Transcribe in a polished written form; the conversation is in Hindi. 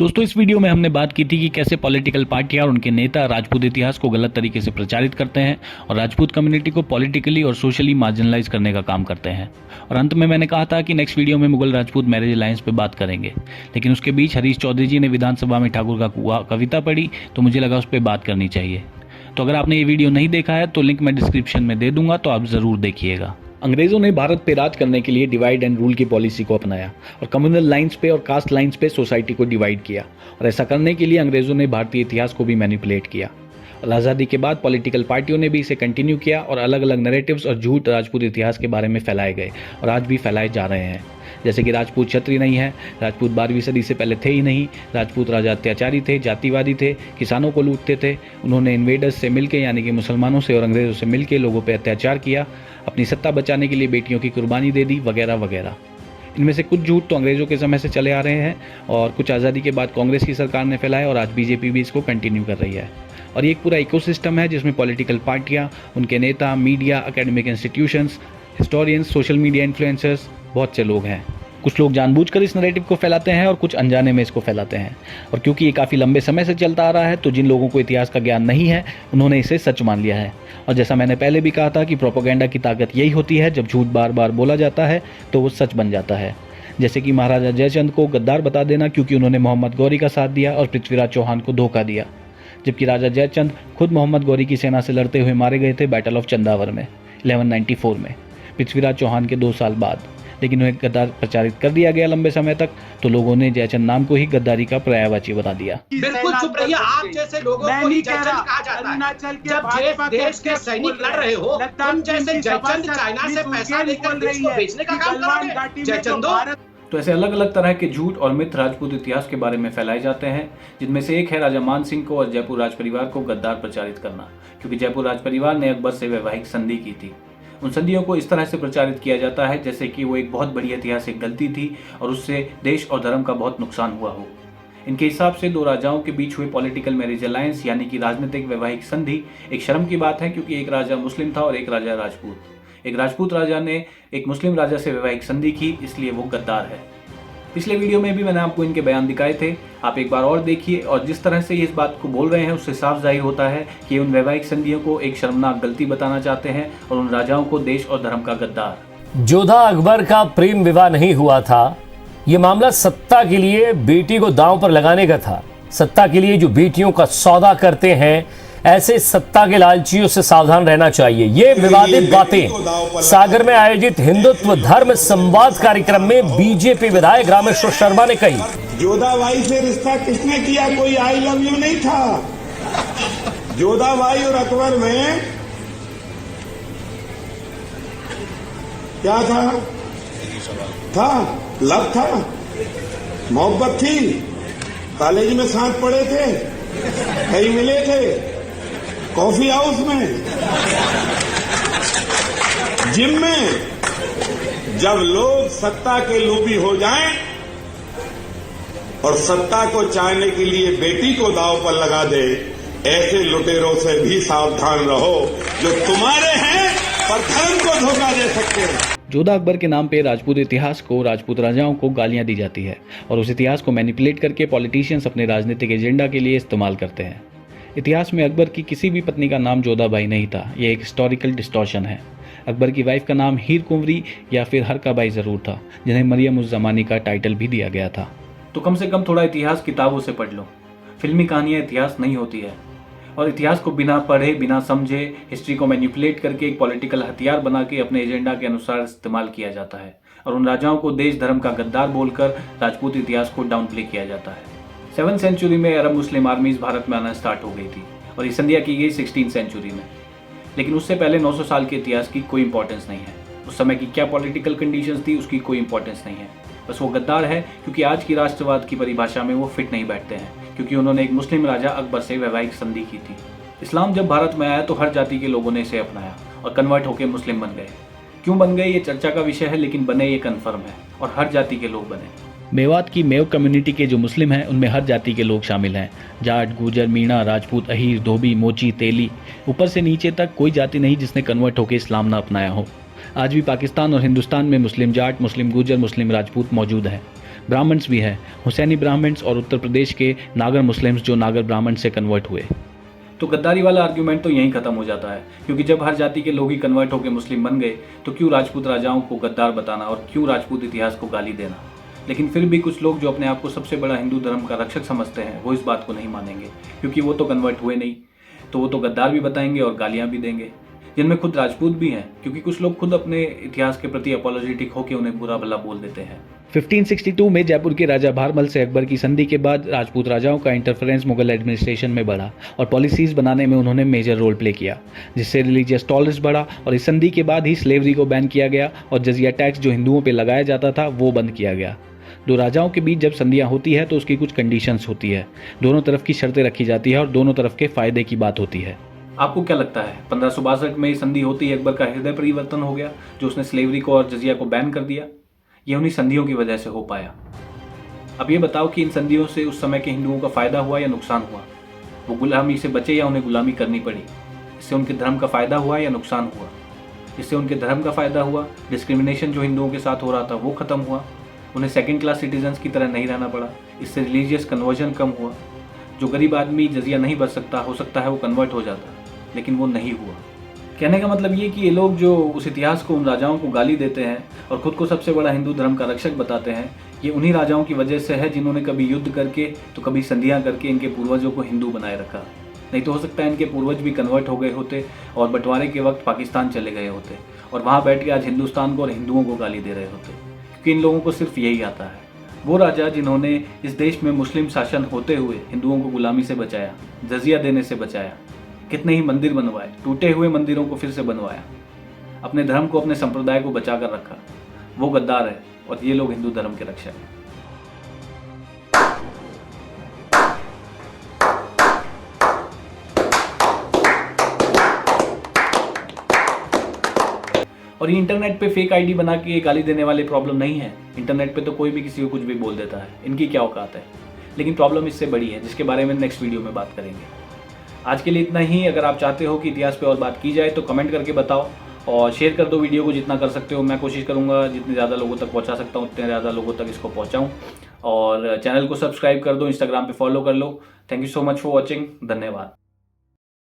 दोस्तों इस वीडियो में हमने बात की थी कि कैसे पॉलिटिकल पार्टियां और उनके नेता राजपूत इतिहास को गलत तरीके से प्रचारित करते हैं और राजपूत कम्युनिटी को पॉलिटिकली और सोशली मार्जिनलाइज करने का काम करते हैं। और अंत में मैंने कहा था कि नेक्स्ट वीडियो में मुगल राजपूत मैरिज अलायंस पे बात करेंगे, लेकिन उसके बीच हरीश चौधरी जी ने विधानसभा में ठाकुर का कविता पढ़ी तो मुझे लगा उस पर बात करनी चाहिए। तो अगर आपने ये वीडियो नहीं देखा है तो लिंक मैं डिस्क्रिप्शन में दे दूंगा, तो आप ज़रूर देखिएगा। अंग्रेजों ने भारत पे राज करने के लिए डिवाइड एंड रूल की पॉलिसी को अपनाया और कम्युनल लाइंस पे और कास्ट लाइंस पे सोसाइटी को डिवाइड किया। और ऐसा करने के लिए अंग्रेजों ने भारतीय इतिहास को भी मैनिपुलेट किया। और आज़ादी के बाद पॉलिटिकल पार्टियों ने भी इसे कंटिन्यू किया और अलग अलग नैरेटिव्स और झूठ राजपूत इतिहास के बारे में फैलाए गए और आज भी फैलाए जा रहे हैं। जैसे कि राजपूत क्षत्रिय नहीं है, राजपूत 12वीं सदी से पहले थे ही नहीं, राजपूत राजा अत्याचारी थे, जातिवादी थे, किसानों को लूटते थे, उन्होंने इन्वेडर्स से मिलकर यानी कि मुसलमानों से और अंग्रेज़ों से मिलकर लोगों पर अत्याचार किया, अपनी सत्ता बचाने के लिए बेटियों की कुर्बानी दे दी, वगैरह वगैरह। इनमें से कुछ झूठ तो अंग्रेज़ों के समय से चले आ रहे हैं और कुछ आज़ादी के बाद कांग्रेस की सरकार ने फैलाया और आज बीजेपी भी इसको कंटिन्यू कर रही है। और ये एक पूरा इकोसिस्टम है जिसमें पॉलिटिकल पार्टियाँ, उनके नेता, media, academic institutions, historians, social media influencers, बहुत से लोग हैं। कुछ लोग जानबूझकर इस नैरेटिव को फैलाते हैं और कुछ अनजाने में इसको फैलाते हैं। और क्योंकि ये काफ़ी लंबे समय से चलता आ रहा है तो जिन लोगों को इतिहास का ज्ञान नहीं है उन्होंने इसे सच मान लिया है। और जैसा मैंने पहले भी कहा था कि प्रोपेगेंडा की ताकत यही होती है, जब झूठ बार बार बोला जाता है तो वो सच बन जाता है। जैसे कि महाराजा जयचंद को गद्दार बता देना क्योंकि उन्होंने मोहम्मद गौरी का साथ दिया और पृथ्वीराज चौहान को धोखा दिया, जबकि राजा जयचंद खुद मोहम्मद गौरी की सेना से लड़ते हुए मारे गए थे बैटल ऑफ चंदावर में 1194 में, पृथ्वीराज चौहान के 2 साल बाद। लेकिन उन्हें गद्दार प्रचारित कर दिया गया लंबे समय तक, तो लोगों ने जयचंद नाम को ही गद्दारी का पर्यायवाची बता दिया। बिल्कुल चुप रहिए, आप जैसे लोगों को ही जयचंद कहा जाता है। जब देश के सैनिक लड़ रहे हो, तुम जैसे जयचंद चाइना से पैसा लेकर देश को बेचने का काम करोगे जयचंदो। तो ऐसे अलग अलग तरह के झूठ और मिथ राजपूत इतिहास के बारे में फैलाए जाते हैं, जिनमें से एक है राजा मान सिंह को और जयपुर राज परिवार को गद्दार प्रचारित करना, क्योंकि जयपुर राज परिवार ने अकबर से वैवाहिक संधि की थी। उन संधियों को इस तरह से प्रचारित किया जाता है जैसे कि वो एक बहुत बड़ी ऐतिहासिक गलती थी और उससे देश और धर्म का बहुत नुकसान हुआ हो। इनके हिसाब से 2 राजाओं के बीच हुए पॉलिटिकल मैरिज अलायंस यानी कि राजनीतिक वैवाहिक संधि एक शर्म की बात है, क्योंकि एक राजा मुस्लिम था और एक राजा राजपूत। एक राजपूत राजा ने एक मुस्लिम राजा से वैवाहिक संधि की, इसलिए वो गद्दार है। पिछले वीडियो में भी मैंने आपको इनके बयान दिखाए थे, आप एक बार और देखिए। और जिस तरह से ये इस बात को बोल रहे हैं उससे साफ जाहिर होता है कि उन वैवाहिक संधियों को एक शर्मनाक गलती बताना चाहते हैं और उन राजाओं को देश और धर्म का गद्दार। जोधा अकबर का प्रेम विवाह नहीं हुआ था, ये मामला सत्ता के लिए बेटी को दांव पर लगाने का था। सत्ता के लिए जो बेटियों का सौदा करते हैं, ऐसे सत्ता के लालचियों से सावधान रहना चाहिए। ये विवादित बातें सागर में आयोजित हिंदुत्व धर्म संवाद कार्यक्रम में बीजेपी विधायक रामेश्वर शर्मा ने कही। जोधाबाई से रिश्ता किसने किया? कोई आई लव यू नहीं था। जोधाबाई और अकबर में क्या था लव था, मोहब्बत थी। कॉलेज में साथ पढ़े थे, कहीं मिले थे, कॉफी हाउस में, जिम में। जब लोग सत्ता के लोभी हो जाएं और सत्ता को चाहने के लिए बेटी को दांव पर लगा दे, ऐसे लुटेरों से भी सावधान रहो जो तुम्हारे हैं और धर्म को धोखा दे सकते हैं। जोधा अकबर के नाम पे राजपूत इतिहास को, राजपूत राजाओं को गालियां दी जाती है और उस इतिहास को मैनिपुलेट करके पॉलिटिशियंस अपने राजनीतिक एजेंडा के लिए इस्तेमाल करते हैं। इतिहास में अकबर की किसी भी पत्नी का नाम जोधाबाई नहीं था, यह एक हिस्टोरिकल डिस्टॉर्शन है। अकबर की वाइफ का नाम हीर कुंवरी या फिर हरकाबाई ज़रूर था, जिन्हें मरियम उज़ ज़मानी का टाइटल भी दिया गया था। तो कम से कम थोड़ा इतिहास किताबों से पढ़ लो। फिल्मी कहानियाँ इतिहास नहीं होती है और इतिहास को बिना पढ़े, बिना समझे, हिस्ट्री को मैनिपुलेट करके एक पॉलिटिकल हथियार बना के अपने एजेंडा के अनुसार इस्तेमाल किया जाता है और उन राजाओं को देश धर्म का गद्दार बोलकर राजपूत इतिहास को डाउन प्ले किया जाता है। 7वीं सेंचुरी में अरब मुस्लिम आर्मीज भारत में आना स्टार्ट हो गई थी और ये संधियाँ की गई 16वीं सेंचुरी में। लेकिन उससे पहले 900 साल के इतिहास की कोई इंपॉर्टेंस नहीं है। उस समय की क्या पॉलिटिकल कंडीशंस थी उसकी कोई इंपॉर्टेंस नहीं है। बस वो गद्दार है क्योंकि आज की राष्ट्रवाद की परिभाषा में वो फिट नहीं बैठते हैं, क्योंकि उन्होंने एक मुस्लिम राजा अकबर से वैवाहिक संधि की थी। इस्लाम जब भारत में आया तो हर जाति के लोगों ने इसे अपनाया और कन्वर्ट होकर मुस्लिम बन गए। क्यों बन गए ये चर्चा का विषय है, लेकिन बने ये कन्फर्म है और हर जाति के लोग बने। मेवात की मेव कम्युनिटी के जो मुस्लिम हैं उनमें हर जाति के लोग शामिल हैं। जाट, गुजर, मीणा, राजपूत, अहीर, धोबी, मोची, तेली, ऊपर से नीचे तक कोई जाति नहीं जिसने कन्वर्ट होकर इस्लाम ना अपनाया हो। आज भी पाकिस्तान और हिंदुस्तान में मुस्लिम जाट, मुस्लिम गुजर, मुस्लिम राजपूत मौजूद हैं। ब्राह्मण्स भी हैं, हुसैनी ब्राह्मण्स और उत्तर प्रदेश के नागर मुस्लिम्स जो नागर ब्राह्मण से कन्वर्ट हुए। तो गद्दारी वाला आर्ग्यूमेंट तो यहीं खत्म हो जाता है, क्योंकि जब हर जाति के लोग ही कन्वर्ट होकर मुस्लिम बन गए तो क्यों राजपूत राजाओं को गद्दार बताना और क्यों राजपूत इतिहास को गाली देना। लेकिन फिर भी कुछ लोग जो अपने आप को सबसे बड़ा हिंदू धर्म का रक्षक समझते हैं वो इस बात को नहीं मानेंगे, क्योंकि वो तो कन्वर्ट हुए नहीं, तो वो तो गद्दार भी बताएंगे और गालियाँ भी देंगे, जिनमें खुद राजपूत भी हैं, क्योंकि कुछ लोग खुद अपने इतिहास के प्रति अपॉलोजेटिक होकर उन्हें बुरा भला बोल देते हैं। 1562 में जयपुर के राजा भारमल से अकबर की संधि के बाद राजपूत राजाओं का इंटरफेरेंस मुगल एडमिनिस्ट्रेशन में बढ़ा और पॉलिसीज बनाने में उन्होंने मेजर रोल प्ले किया, जिससे रिलीजियस टॉलरेंस बढ़ा और इस संधि के बाद ही स्लेवरी को बैन किया गया और जजिया टैक्स जो हिंदुओं पर लगाया जाता था वो बंद किया गया। दो राजाओं के बीच जब संधियां होती है तो उसकी कुछ कंडीशंस होती है, दोनों तरफ की शर्तें रखी जाती है और दोनों तरफ के फायदे की बात होती है। आपको क्या लगता है 1562 में संधि होती है अकबर का हृदय परिवर्तन हो गया जो उसने स्लेवरी को और जजिया को बैन कर दिया? ये उन्हीं संधियों की वजह से हो पाया। अब ये बताओ कि इन संधियों से उस समय के हिंदुओं का फायदा हुआ या नुकसान हुआ? वो गुलामी से बचे या उन्हें गुलामी करनी पड़ी? इससे उनके धर्म का फायदा हुआ या नुकसान हुआ? इससे उनके धर्म का फायदा हुआ, डिस्क्रिमिनेशन जो हिंदुओं के साथ हो रहा था वो खत्म हुआ, उन्हें सेकंड क्लास सिटीजन्स की तरह नहीं रहना पड़ा, इससे रिलीजियस कन्वर्जन कम हुआ। जो गरीब आदमी जजिया नहीं भर सकता, हो सकता है वो कन्वर्ट हो जाता, लेकिन वो नहीं हुआ। कहने का मतलब ये कि ये लोग जो उस इतिहास को, उन राजाओं को गाली देते हैं और खुद को सबसे बड़ा हिंदू धर्म का रक्षक बताते हैं, ये उन्हीं राजाओं की वजह से है जिन्होंने कभी युद्ध करके तो कभी संधियाँ करके इनके पूर्वजों को हिंदू बनाए रखा। नहीं तो हो सकता है इनके पूर्वज भी कन्वर्ट हो गए होते और बंटवारे के वक्त पाकिस्तान चले गए होते और वहाँ बैठ के आज हिंदुस्तान को और हिंदुओं को गाली दे रहे होते, क्योंकि इन लोगों को सिर्फ यही आता है। वो राजा जिन्होंने इस देश में मुस्लिम शासन होते हुए हिंदुओं को गुलामी से बचाया, जजिया देने से बचाया, कितने ही मंदिर बनवाए, टूटे हुए मंदिरों को फिर से बनवाया, अपने धर्म को, अपने संप्रदाय को बचा कर रखा, वो गद्दार है और ये लोग हिंदू धर्म के रक्षक हैं। और ये इंटरनेट पे फेक आईडी बना के गाली देने वाले प्रॉब्लम नहीं है। इंटरनेट पे तो कोई भी किसी को कुछ भी बोल देता है, इनकी क्या औकात है। लेकिन प्रॉब्लम इससे बड़ी है, जिसके बारे में नेक्स्ट वीडियो में बात करेंगे। आज के लिए इतना ही। अगर आप चाहते हो कि इतिहास पे और बात की जाए तो कमेंट करके बताओ और शेयर कर दो वीडियो को जितना कर सकते हो। मैं कोशिश करूँगा जितने ज़्यादा लोगों तक पहुँचा सकता हूँ उतने ज़्यादा लोगों तक इसको पहुँचाऊँ। और चैनल को सब्सक्राइब कर दो, इंस्टाग्राम पे फॉलो कर लो। Thank you so much for watching. धन्यवाद।